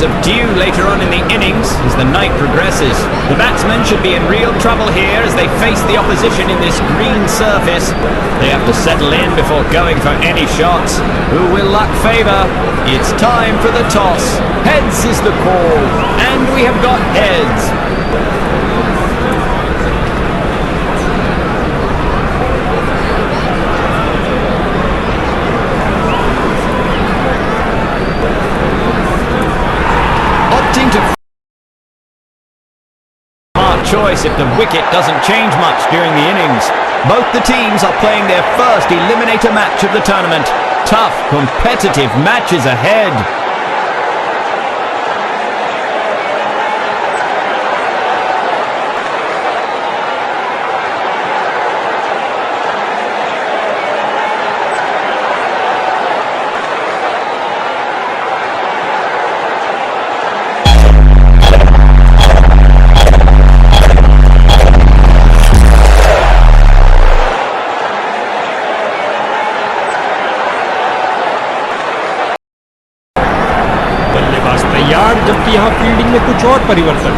changes of due later on in the innings as the night progresses. The batsmen should be in real trouble here as they face the opposition in this green surface. They have to settle in before going for any shots. Who will luck favour? It's time for the toss. Heads is the call, and we have got heads. Choice if the wicket doesn't change much during the innings. Both the teams are playing their first eliminator match of the tournament. Tough, competitive matches ahead. जबकि यहाँ fielding में कुछ और परिवर्तन।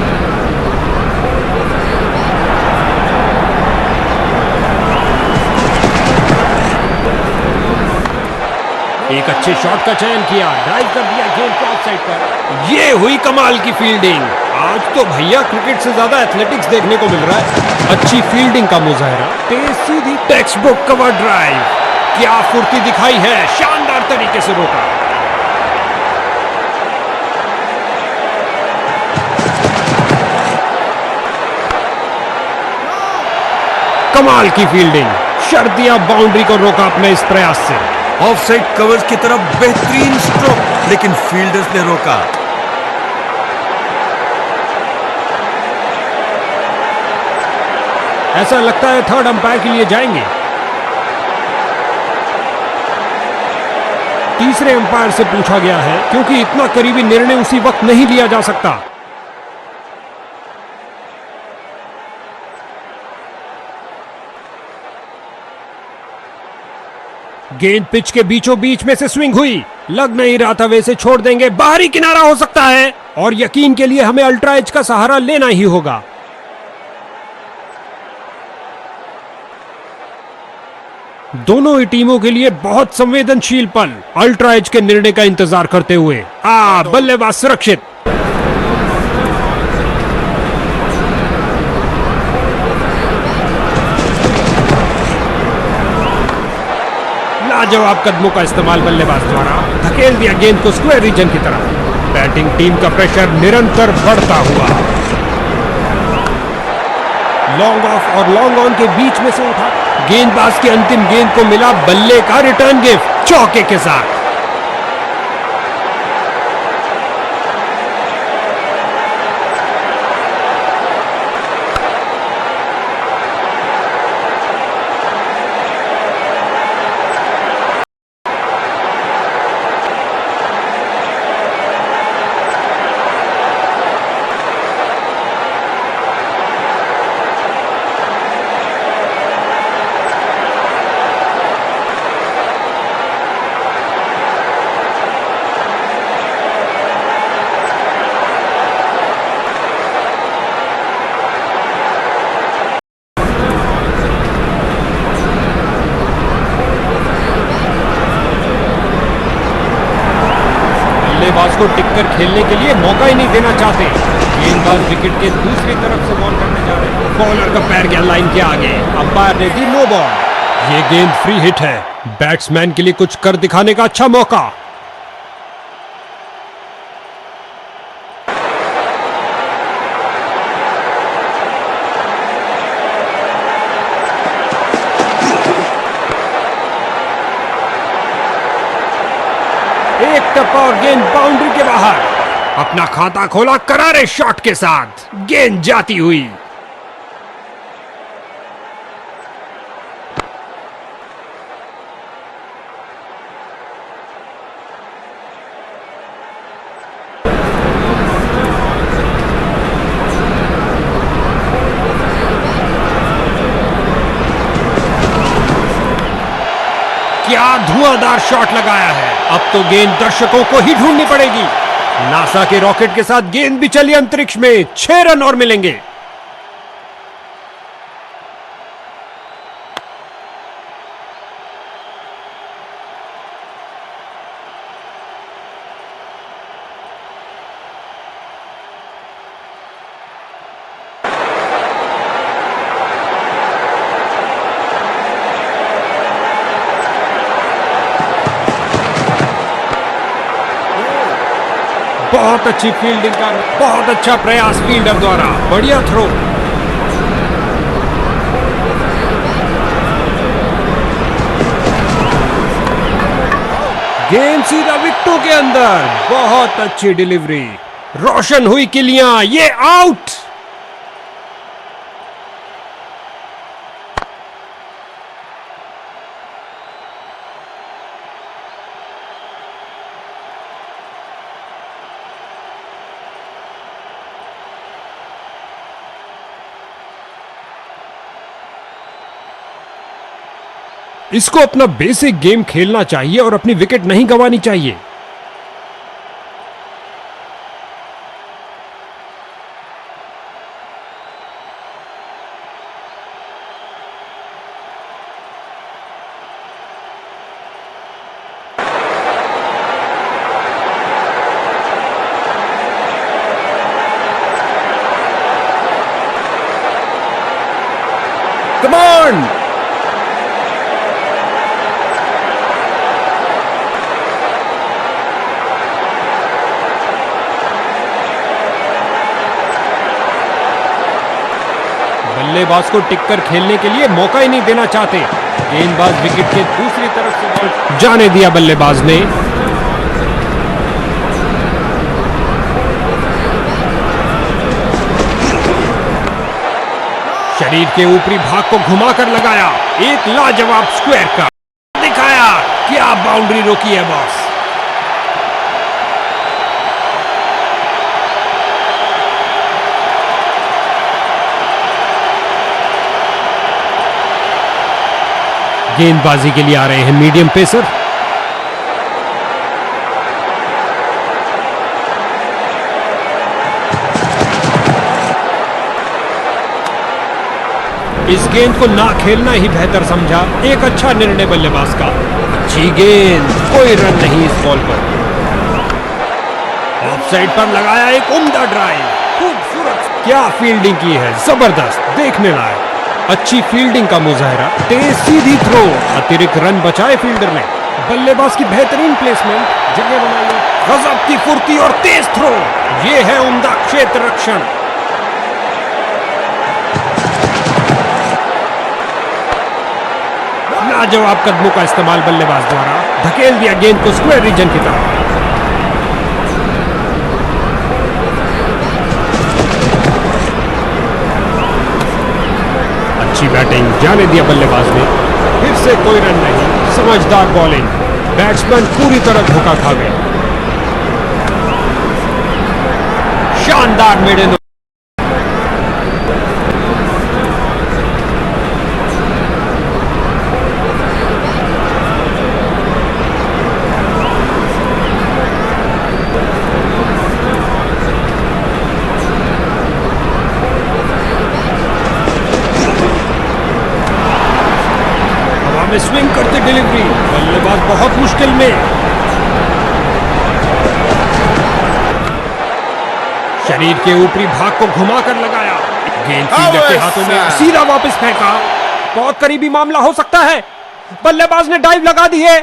एक अच्छे shot का चयन किया, ड्राइव कर दिया गेंद को ऑफ साइड पर। ये हुई कमाल की फील्डिंग। आज तो भैया क्रिकेट से ज्यादा एथलेटिक्स देखने को मिल रहा है। अच्छी फील्डिंग का मुजाहरा, तेज सीधी टेक्स्ट बुक कवर ड्राइव। क्या फुर्ती दिखाई है, शानदार तरीके से रोका। कमाल की फील्डिंग, शर्त दिया, बाउंड्री को रोका अपने इस प्रयास से। ऑफसाइड कवर्स की तरफ बेहतरीन स्ट्रोक, लेकिन फील्डर्स ने रोका। ऐसा लगता है थर्ड अंपायर के लिए जाएंगे। तीसरे अंपायर से पूछा गया है क्योंकि इतना करीबी निर्णय उसी वक्त नहीं लिया जा सकता। गेंद पिच के बीचों बीच में से स्विंग हुई, लग नहीं रहा था वैसे छोड़ देंगे, बाहरी किनारा हो सकता है और यकीन के लिए हमें अल्ट्रा एज का सहारा लेना ही होगा। दोनों ही टीमों के लिए बहुत संवेदनशील पल, अल्ट्रा एज के निर्णय का इंतजार करते हुए। बल्लेबाज सुरक्षित। लाजवाब कदमों का इस्तेमाल बल्लेबाज द्वारा धकेल दिया गेंद को स्क्वायर रीजन की तरफ। बैटिंग टीम का प्रेशर निरंतर बढ़ता हुआ। लॉन्ग ऑफ और लॉन्ग ऑन के बीच में से उठा, गेंदबाज की अंतिम गेंद को मिला बल्ले का रिटर्न गिफ्ट चौके के साथ। बल्लेबाज को टिककर खेलने के लिए मौका ही नहीं देना चाहते। गेंदबाज विकेट के दूसरी तरफ से बॉल करने जा रहे हैं। बॉलर का पैर गया लाइन के आगे, अंपायर ने दी नो बॉल। ये गेंद फ्री हिट है, बैट्समैन के लिए कुछ कर दिखाने का अच्छा मौका। एक टप्पा और गेंद बाउंड्री के बाहर। अपना खाता खोला करारे शॉट के साथ, गेंद जाती हुई। क्या धुआंधार शॉट लगाया है। अब तो गेंद दर्शकों को ही ढूंढनी पड़ेगी। नासा के रॉकेट के साथ गेंद भी चली अंतरिक्ष में। 6 रन और मिलेंगे। बहुत अच्छी फील्डिंग का बहुत अच्छा प्रयास फील्डर द्वारा। बढ़िया थ्रो। गेंद सीधा विकेटों के अंदर। बहुत अच्छी डिलीवरी। रोशन हुई किलियां। ये आउट। इसको अपना बेसिक गेम खेलना चाहिए और अपनी विकेट नहीं गंवानी चाहिए। Come on! बल्लेबाज को टिककर खेलने के लिए मौका ही नहीं देना चाहते। गेंदबाज विकेट के दूसरी तरफ से बॉल जाने दिया बल्लेबाज ने। शरीर के ऊपरी भाग को घुमाकर लगाया। एक लाजवाब स्क्वायर का दिखाया। क्या बाउंड्री रोकी है बॉस। गेंदबाजी के लिए आ रहे हैं मीडियम पेसर। इस गेंद को ना खेलना ही बेहतर समझा। एक अच्छा निर्णय बल्लेबाज का। अच्छी गेंद। कोई रन नहीं इस बॉल पर। ऑफ साइड पर लगाया एक उम्दा ड्राइव। खूबसूरत। क्या फील्डिंग की है। जबरदस्त। देखने लायक। अच्छी फील्डिंग का मुजाहरा। तेज सीधी थ्रो। अतिरिक्त रन बचाए फील्डर ने। बल्लेबाज की बेहतरीन प्लेसमेंट। जगह बनाई। गजब की फुर्ती और तेज थ्रो। ये है उम्दा क्षेत्र रक्षण। लाजवाब कदमों का इस्तेमाल बल्लेबाज द्वारा। धकेल दिया गेंद को स्क्वायर रीजन की तरफ। अच्छी बैटिंग। जाने दिया बल्लेबाज ने। फिर से कोई रन नहीं। समझदार बॉलिंग। बैट्समैन पूरी तरह धोखा खा गए। शानदार मेडन। में स्विंग करते डिलीवरी। बल्लेबाज बहुत मुश्किल में। शरीर के ऊपरी भाग को घुमाकर लगाया। गेंद फील्डर के हाथों में। सीधा वापस फेंका। बहुत करीबी मामला हो सकता है। बल्लेबाज ने डाइव लगा दी है।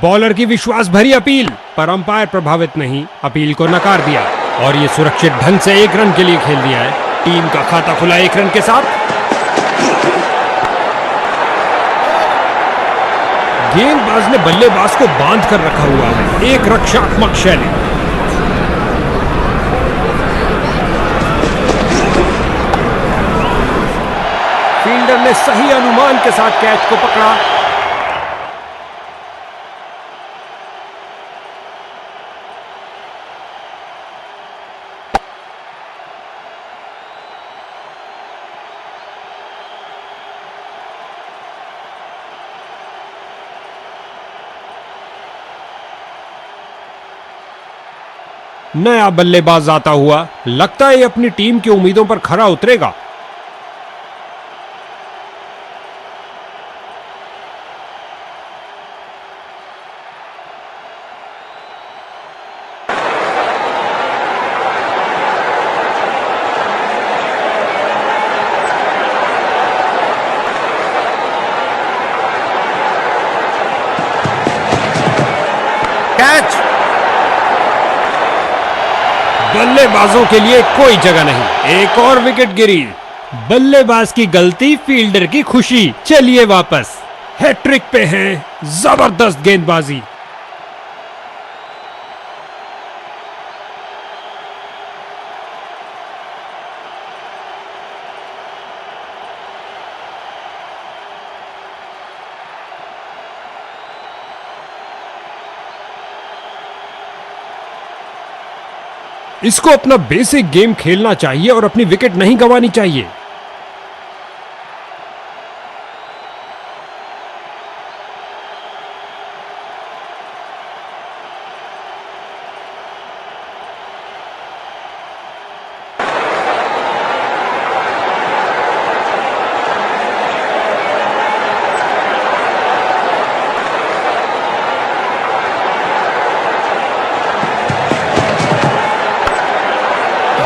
बॉलर की विश्वास भरी अपील पर अंपायर प्रभावित नहीं। अपील को नकार दिया और ये सुरक्षित ढंग से 1 रन के लिए खेल दिया है। टीम का खाता खुला 1 रन के साथ। गेंदबाज ने बल्लेबाज को बांध कर रखा हुआ है। एक रक्षात्मक शैली। फील्डर ने सही अनुमान के साथ कैच को पकड़ा। नया बल्लेबाज आता हुआ, लगता है ये अपनी टीम की उम्मीदों पर खरा उतरेगा। कैच। बल्लेबाजों के लिए कोई जगह नहीं। एक और विकेट गिरी। बल्लेबाज की गलती, फील्डर की खुशी। चलिए वापस, हैट्रिक पे है। जबरदस्त गेंदबाजी। इसको अपना बेसिक गेम खेलना चाहिए और अपनी विकेट नहीं गंवानी चाहिए।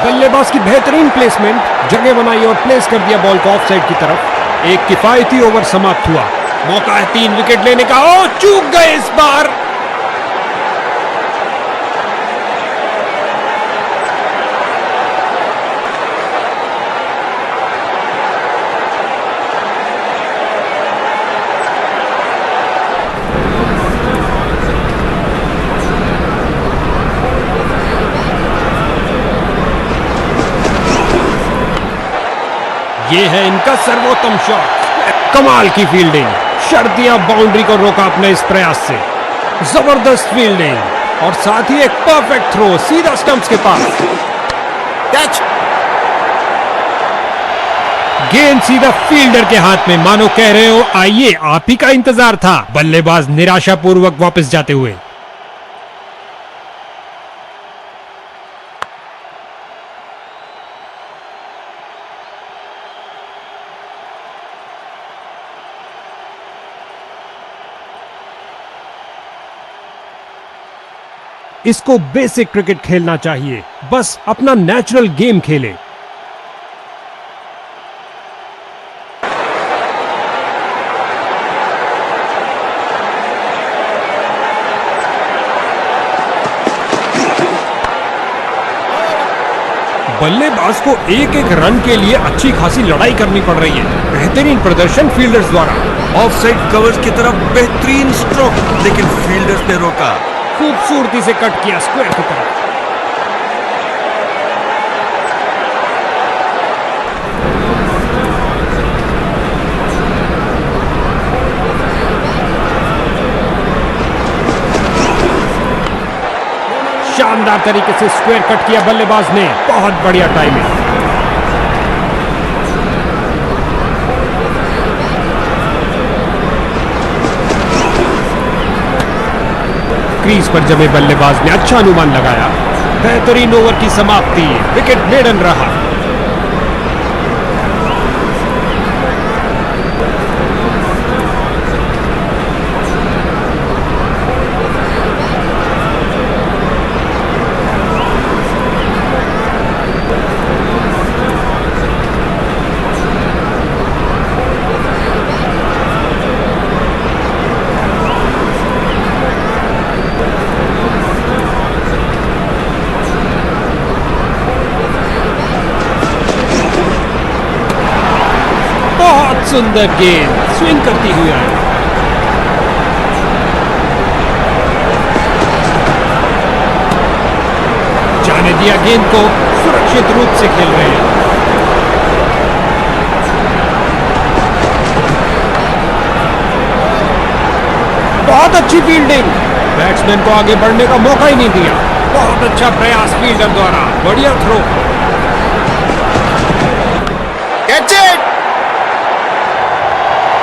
बल्लेबाज की बेहतरीन प्लेसमेंट, जगह बनाई और प्लेस कर दिया बॉल को ऑफ साइड की तरफ। एक किफायती ओवर समाप्त हुआ। मौका है 3 विकेट लेने का। ओ, चूक गए इस बार। ये है इनका सर्वोत्तम शॉट। कमाल की फील्डिंग, शर्तियां बाउंड्री को रोका अपने इस प्रयास से। जबरदस्त फील्डिंग और साथ ही एक परफेक्ट थ्रो सीधा स्टंप्स के पास। कैच। गेंद सीधा फील्डर के हाथ में, मानो कह रहे हो आइए आप ही का इंतजार था। बल्लेबाज निराशापूर्वक वापस जाते हुए। इसको बेसिक क्रिकेट खेलना चाहिए, बस अपना नेचुरल गेम खेले। बल्लेबाज को एक एक रन के लिए अच्छी खासी लड़ाई करनी पड़ रही है। बेहतरीन प्रदर्शन फील्डर्स द्वारा। ऑफ साइड कवर्स की तरफ बेहतरीन स्ट्रोक, लेकिन फील्डर्स ने रोका। खूबसूरती से कट किया स्क्वायर की तरफ। शानदार तरीके से स्क्वायर कट किया बल्लेबाज ने। बहुत बढ़िया टाइमिंग। क्रीज पर जमे बल्लेबाज ने अच्छा अनुमान लगाया। बेहतरीन ओवर की समाप्ति, विकेट मेडन रहा। सुंदर गेंद स्विंग करती हुई आई। जाने दिया गेंद को, सुरक्षित रूप से खेल रहे हैं। बहुत अच्छी फील्डिंग, बैट्समैन को आगे बढ़ने का मौका ही नहीं दिया। बहुत अच्छा प्रयास फील्डर द्वारा, बढ़िया थ्रो। Catch it.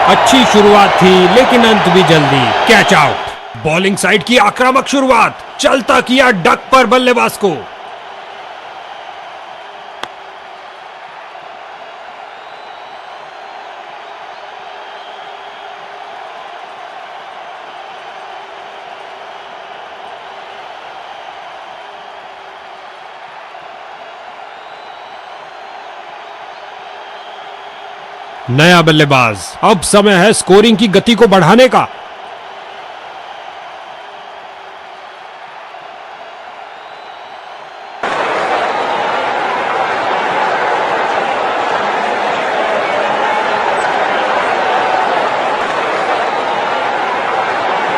अच्छी शुरुआत थी लेकिन अंत भी जल्दी। Catch out. बॉलिंग साइड की आक्रामक शुरुआत, चलता किया डक पर बल्लेबाज को। नया बल्लेबाज। अब समय है स्कोरिंग की गति को बढ़ाने का।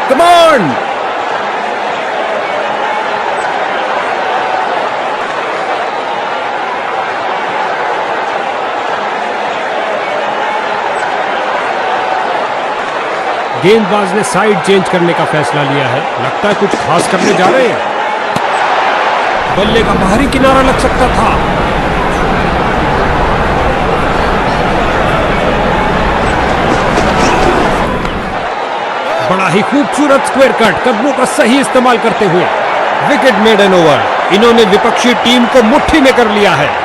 Come on! गेंदबाज ने साइड चेंज करने का फैसला लिया है। लगता है कुछ खास करने जा रहे हैं। बल्ले का बाहरी किनारा लग सकता था। बड़ा ही खूबसूरत स्क्वायर कट, कदमों का सही इस्तेमाल करते हुए विकेट मेड एन ओवर। इन्होंने विपक्षी टीम को मुट्ठी में कर लिया है।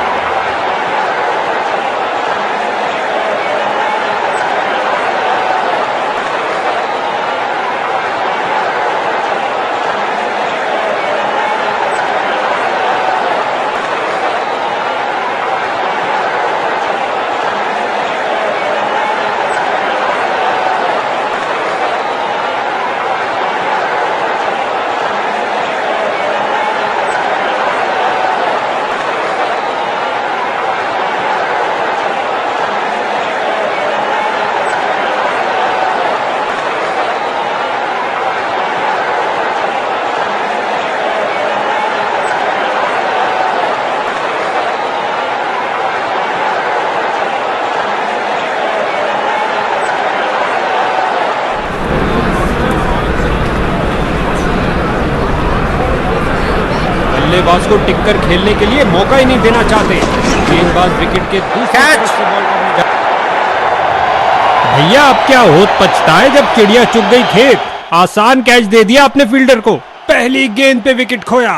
बल्लेबाज को टिककर खेलने के लिए मौका ही नहीं देना चाहते। गेंदबाज विकेट के दूसरी तरफ से बॉल करने जा। भैया अब क्या होत पछताए जब चिड़िया चुग गई खेत। आसान कैच दे दिया अपने फील्डर को। पहली गेंद पे विकेट खोया।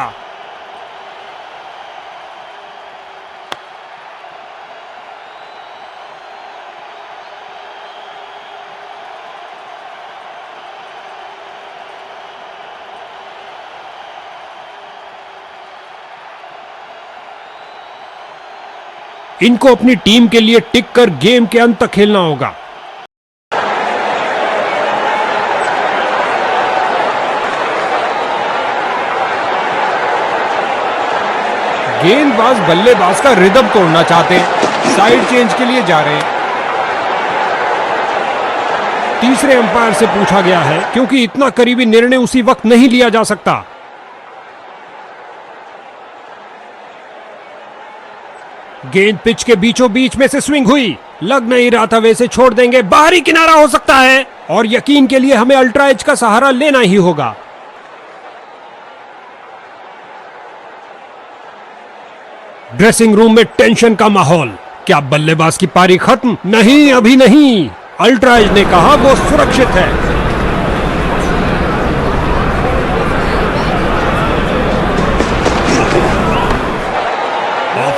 इनको अपनी टीम के लिए टिक कर गेम के अंत तक खेलना होगा। गेंदबाज बल्लेबाज का रिदम तोड़ना चाहते हैं। साइड चेंज के लिए जा रहे हैं। तीसरे अंपायर से पूछा गया है क्योंकि इतना करीबी निर्णय उसी वक्त नहीं लिया जा सकता। गेंद पिच के बीचों बीच में से स्विंग हुई। लग नहीं रहा था वैसे छोड़ देंगे। बाहरी किनारा हो सकता है और यकीन के लिए हमें अल्ट्रा एज का सहारा लेना ही होगा। ड्रेसिंग रूम में टेंशन का माहौल। क्या बल्लेबाज की पारी खत्म? नहीं, अभी नहीं। अल्ट्रा एज ने कहा वो सुरक्षित है।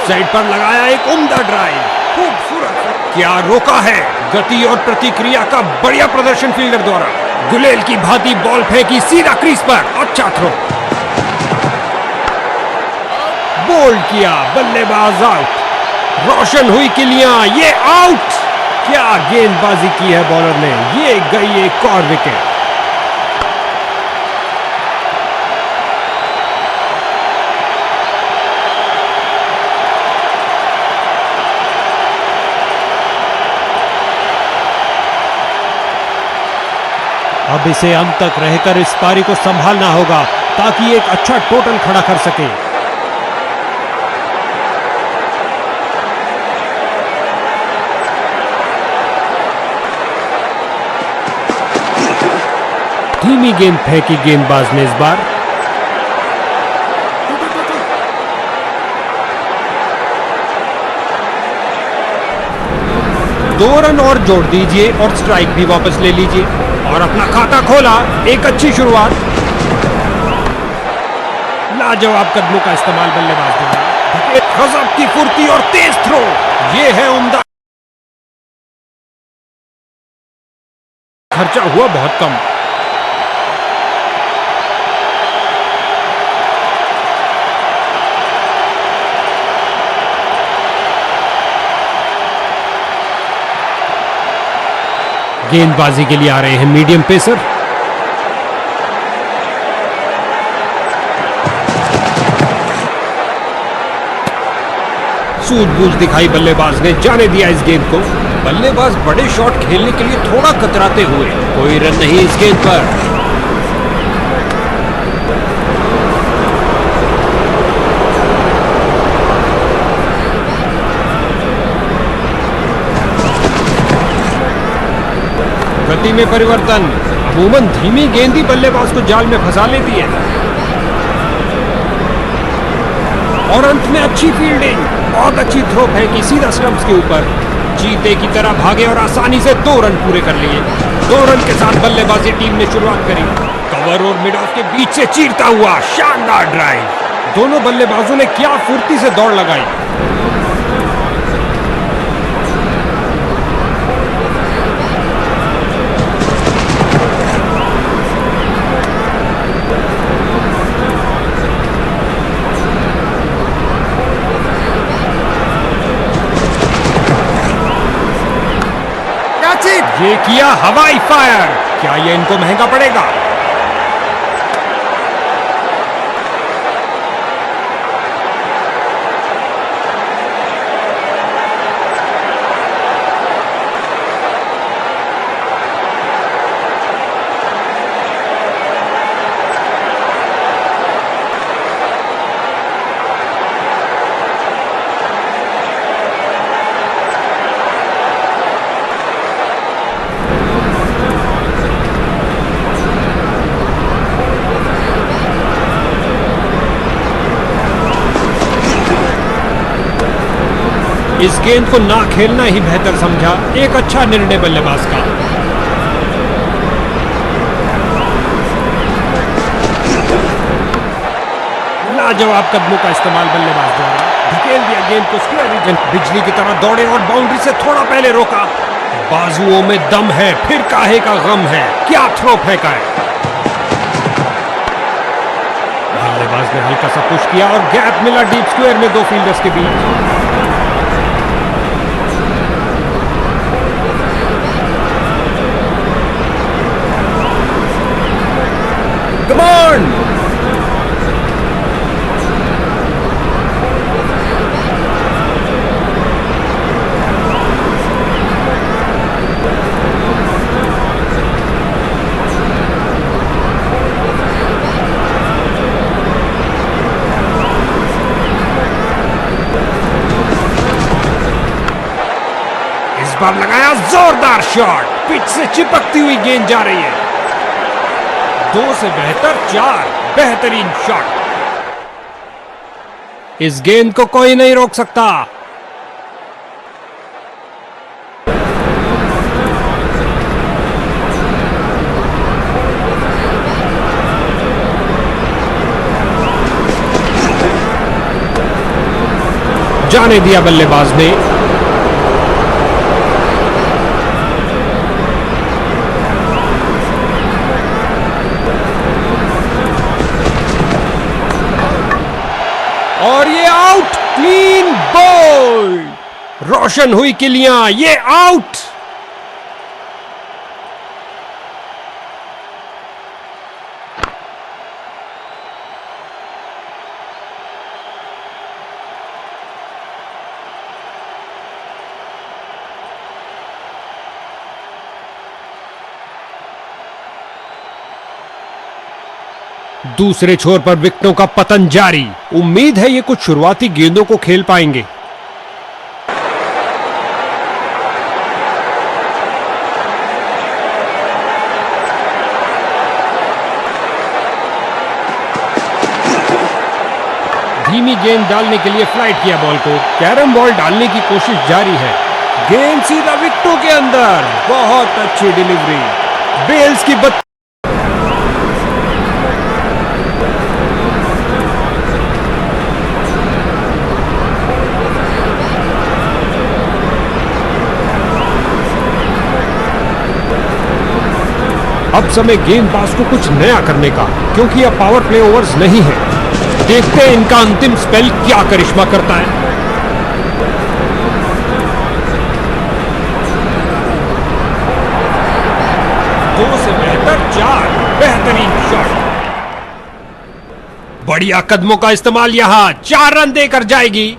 साइड पर लगाया एक उम्दा ड्राइव। खूबसूरत। क्या रोका है। गति और प्रतिक्रिया का बढ़िया प्रदर्शन फील्डर द्वारा। गुलेल की भांति बॉल फेंकी सीधा क्रीज पर। अच्छा थ्रो। बोल्ड किया। बल्लेबाज आउट। रोशन हुई किलियां। ये आउट। क्या गेंदबाजी की है बॉलर ने। ये गई एक और विकेट। अब इसे अंत तक रहकर इस पारी को संभालना होगा ताकि एक अच्छा टोटल खड़ा कर सके। धीमी गेंद फेंकी गेंदबाज ने इस बार। 2 रन और जोड़ दीजिए और स्ट्राइक भी वापस ले लीजिए और अपना खाता खोला। एक अच्छी शुरुआत। लाजवाब कदमों का इस्तेमाल बल्लेबाज द्वारा। गजब की फुर्ती और तेज थ्रो। ये है उम्दा। खर्चा हुआ बहुत कम। गेंदबाजी के लिए आ रहे हैं मीडियम पेसर। सूझबूझ दिखाई बल्लेबाज ने, जाने दिया इस गेंद को। बल्लेबाज बड़े शॉट खेलने के लिए थोड़ा कतराते हुए, कोई रन नहीं इस गेंद पर। गति में परिवर्तन, अमूमन धीमी गेंद ही बल्लेबाज को जाल में फंसा लेती है। और अंत में अच्छी फील्डिंग, बहुत अच्छी थ्रो फेंकी सीधा स्टंप्स के ऊपर। चीते की तरह भागे और आसानी से 2 रन पूरे कर लिए। 2 रन के साथ बल्लेबाजी टीम ने शुरुआत करी। कवर और मिड ऑफ के बीच से चीरता हुआ शानदार ड्राइव। दोनों बल्लेबाजों ने क्या फुर्ती से दौड़ लगाई। ये किया हवाई फायर, क्या ये इनको महंगा पड़ेगा? इस गेंद को ना खेलना ही बेहतर समझा। एक अच्छा निर्णय बल्लेबाज का। लाजवाब कदमों का इस्तेमाल बल्लेबाज द्वारा, धकेल दिया गेंद को स्क्वायर रीजन। बिजली की तरह दौड़े और बाउंड्री से थोड़ा पहले रोका। बाजुओं में दम है, फिर काहे का गम है। क्या थ्रो फेंका है। बल्लेबाज ने हल्का सा पुश किया और गैप मिला डीप स्क्वायर में 2 फील्डर्स के बीच। Come on! इस बार लगाया जोरदार शॉट, पिच से चिपकती हुई गेंद जा रही है। 2 से बेहतर 4, बेहतरीन शॉट। इस गेंद को कोई नहीं रोक सकता। जाने दिया बल्लेबाज ने। और ये आउट, क्लीन बोल्ड। रोशन हुई किलियां, ये आउट। दूसरे छोर पर विकेटों का पतन जारी। उम्मीद है ये कुछ शुरुआती गेंदों को खेल पाएंगे। धीमी गेंद डालने के लिए फ्लाइट किया बॉल को। कैरम बॉल डालने की कोशिश जारी है। गेंद सीधा विकेटों के अंदर। बहुत अच्छी डिलीवरी। बेल्स की अब समय गेंदबाज को कुछ नया करने का, क्योंकि अब पावर प्ले ओवर्स नहीं है। देखते हैं इनका अंतिम स्पेल क्या करिश्मा करता है। बढ़िया कदमों का इस्तेमाल यहां 4 रन देकर जाएगी।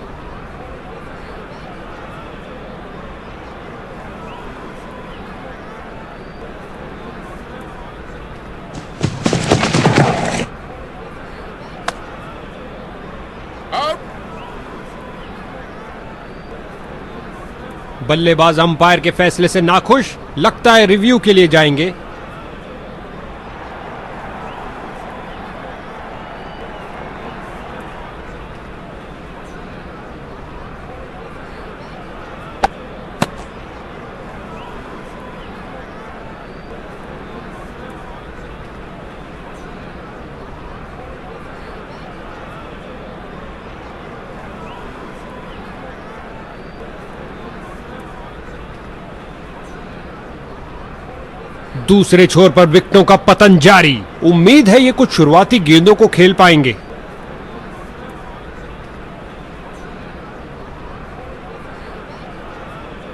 बल्लेबाज अंपायर के फैसले से नाखुश, लगता है रिव्यू के लिए जाएंगे। दूसरे छोर पर विकेटों का पतन जारी। उम्मीद है ये कुछ शुरुआती गेंदों को खेल पाएंगे।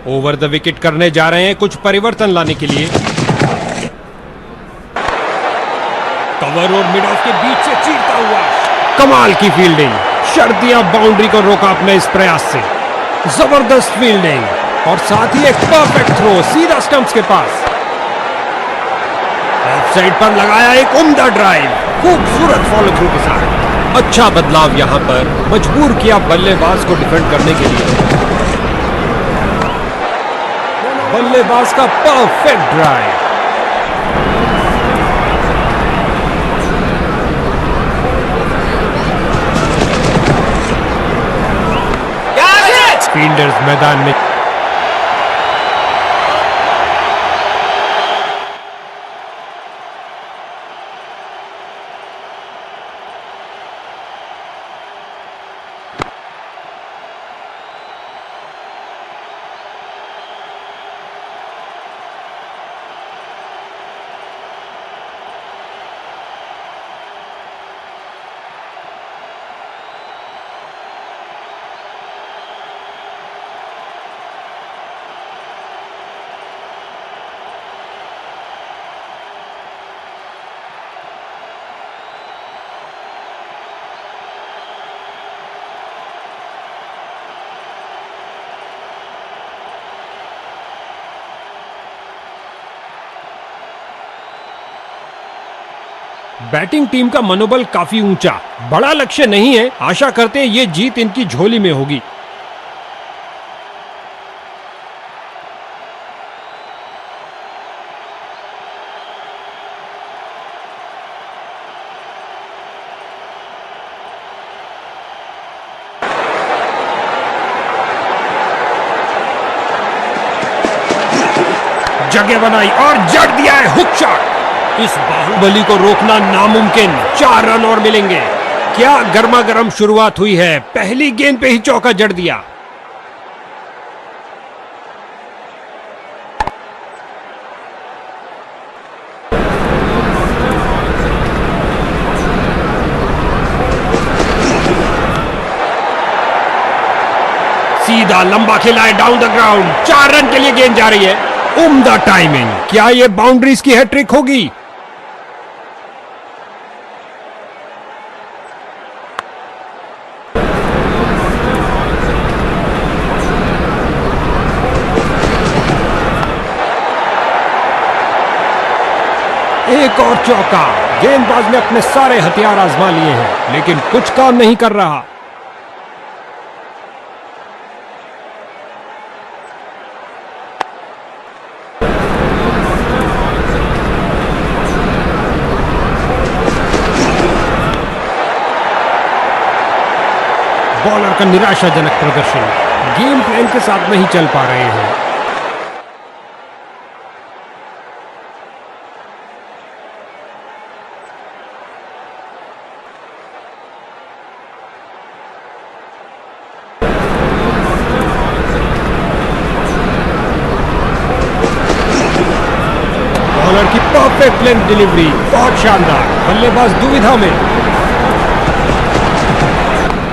ओवर द विकेट करने जा रहे हैं कुछ परिवर्तन लाने के लिए। कवर और मिड ऑफ के बीच से चीरता हुआ, कमाल की फील्डिंग। शर्तिया बाउंड्री को रोका अपने इस प्रयास से। जबरदस्त फील्डिंग और साथ ही एक परफेक्ट थ्रो सीधा स्टंप्स के पास। ऑफ साइड पर लगाया एक उम्दा ड्राइव, खूबसूरत फॉलो थ्रू के साथ। अच्छा बदलाव यहां पर मजबूर किया बल्लेबाज को डिफेंड करने के लिए। बल्लेबाज का परफेक्ट ड्राइव। फील्डर्स मैदान में बैटिंग टीम का मनोबल काफी ऊंचा। बड़ा लक्ष्य नहीं है, आशा करते हैं ये जीत इनकी झोली में होगी। जगह बनाई और जड़ दिया है हुक शॉट। इस बाहुबली को रोकना नामुमकिन। 4 रन और मिलेंगे। क्या गर्मा गर्म शुरुआत हुई है, पहली गेंद पे ही चौका जड़ दिया। सीधा लंबा खेला है डाउन द ग्राउंड। 4 रन के लिए गेंद जा रही है। उम्दा टाइमिंग। क्या ये बाउंड्रीज की हैट्रिक होगी? एक और चौका। गेंदबाज ने अपने सारे हथियार आजमा लिए हैं, लेकिन कुछ काम नहीं कर रहा। बॉलर का निराशाजनक प्रदर्शन। गेम प्लान के साथ नहीं चल पा रहे हैं। बॉलर की परफेक्ट लेंथ डिलीवरी, बहुत शानदार। बल्लेबाज दुविधा में।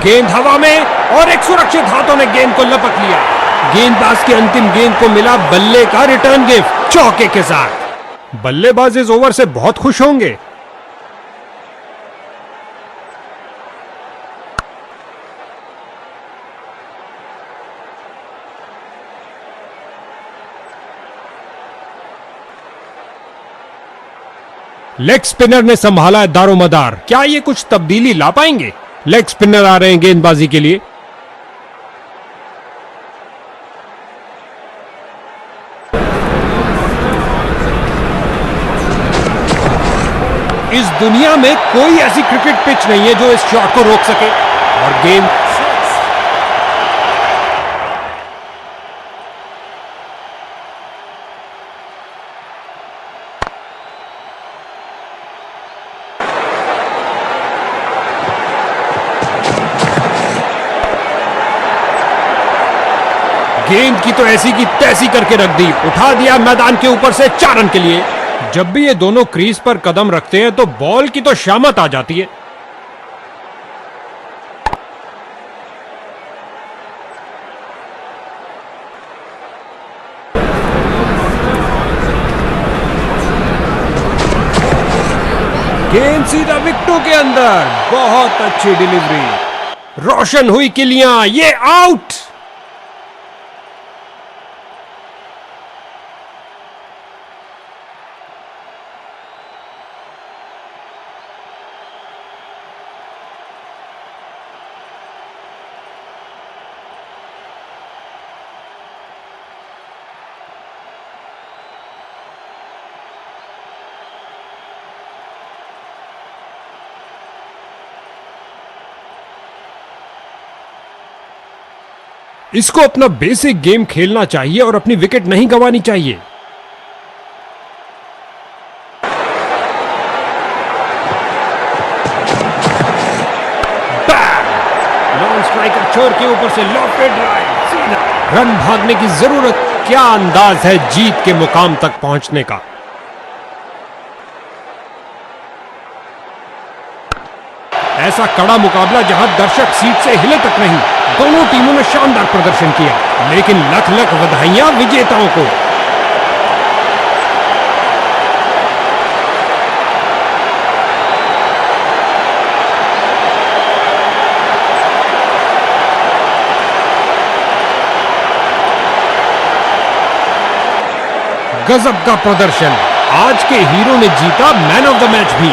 गेंद हवा में और एक सुरक्षित हाथों ने गेंद को लपक लिया। गेंदबाज की अंतिम गेंद को मिला बल्ले का रिटर्न गिफ्ट चौके के साथ। बल्लेबाज इस ओवर से बहुत खुश होंगे। लेग स्पिनर ने संभाला है दारोमदार। क्या ये कुछ तब्दीली ला पाएंगे? लेग स्पिनर आ रहे हैं गेंदबाजी के लिए। इस दुनिया में कोई ऐसी क्रिकेट पिच नहीं है जो इस शॉट को रोक सके और गेंद गेंद की तो ऐसी की तैसी करके रख दी, उठा दिया मैदान के ऊपर से 4 रन के लिए। जब भी ये दोनों क्रीज पर कदम रखते हैं तो बॉल की तो शामत आ जाती है। गेंद सीधा विकेटों के अंदर, बहुत अच्छी डिलीवरी, रोशन हुई किलियां, ये आउट। इसको अपना बेसिक गेम खेलना चाहिए और अपनी विकेट नहीं गंवानी चाहिए। नॉन स्ट्राइकर छोर के ऊपर से लॉफ्टेड ड्राइव, सीधा रन भागने की जरूरत। क्या अंदाज है जीत के मुकाम तक पहुंचने का। ऐसा कड़ा मुकाबला जहां दर्शक सीट से हिले तक नहीं। दोनों टीमों ने शानदार प्रदर्शन किया, लेकिन लख लख बधाइयां विजेताओं को। गजब का प्रदर्शन, आज के हीरो ने जीता मैन ऑफ द मैच भी।